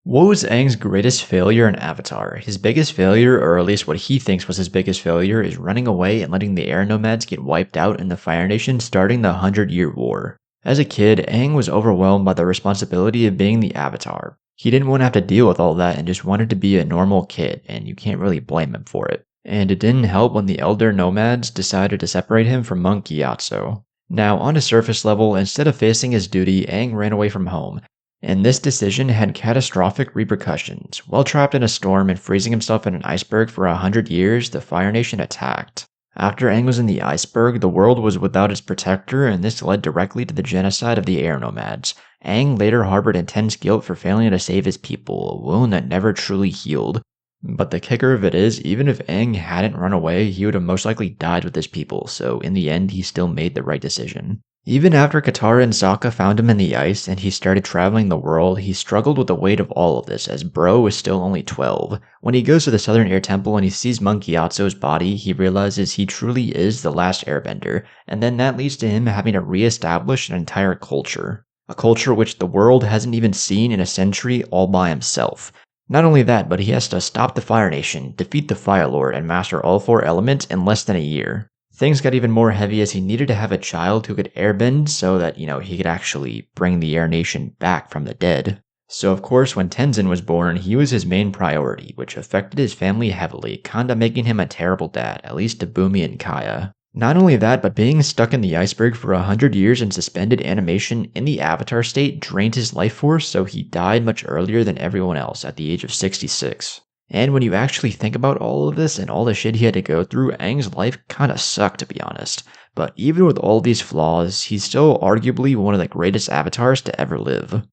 What was Aang's greatest failure in Avatar? His biggest failure, or at least what he thinks was his biggest failure, is running away and letting the air nomads get wiped out in the Fire Nation starting the 100-Year War. As a kid, Aang was overwhelmed by the responsibility of being the Avatar. He didn't want to have to deal with all that and just wanted to be a normal kid, and you can't really blame him for it. And it didn't help when the Elder Nomads decided to separate him from Monk Gyatso. Now, on a surface level, instead of facing his duty, Aang ran away from home. And this decision had catastrophic repercussions. While trapped in a storm and freezing himself in an iceberg for 100 years, the Fire Nation attacked. After Aang was in the iceberg, the world was without its protector, and this led directly to the genocide of the air nomads. Aang later harbored intense guilt for failing to save his people, a wound that never truly healed. But the kicker of it is, even if Aang hadn't run away, he would have most likely died with his people, so in the end he still made the right decision. Even after Katara and Sokka found him in the ice and he started traveling the world, he struggled with the weight of all of this as Bro is still only 12. When he goes to the Southern Air Temple and he sees Monk Gyatso's body, he realizes he truly is the last airbender, and then that leads to him having to re-establish an entire culture. A culture which the world hasn't even seen in a century all by himself. Not only that, but he has to stop the Fire Nation, defeat the Fire Lord, and master all 4 elements in less than a year. Things got even more heavy as he needed to have a child who could airbend so that, he could actually bring the Air Nation back from the dead. So of course, when Tenzin was born, he was his main priority, which affected his family heavily, kinda making him a terrible dad, at least to Bumi and Kaya. Not only that, but being stuck in the iceberg for 100 years in suspended animation in the Avatar state drained his life force, so he died much earlier than everyone else at the age of 66. And when you actually think about all of this and all the shit he had to go through, Aang's life kinda sucked to be honest. But even with all these flaws, he's still arguably one of the greatest avatars to ever live.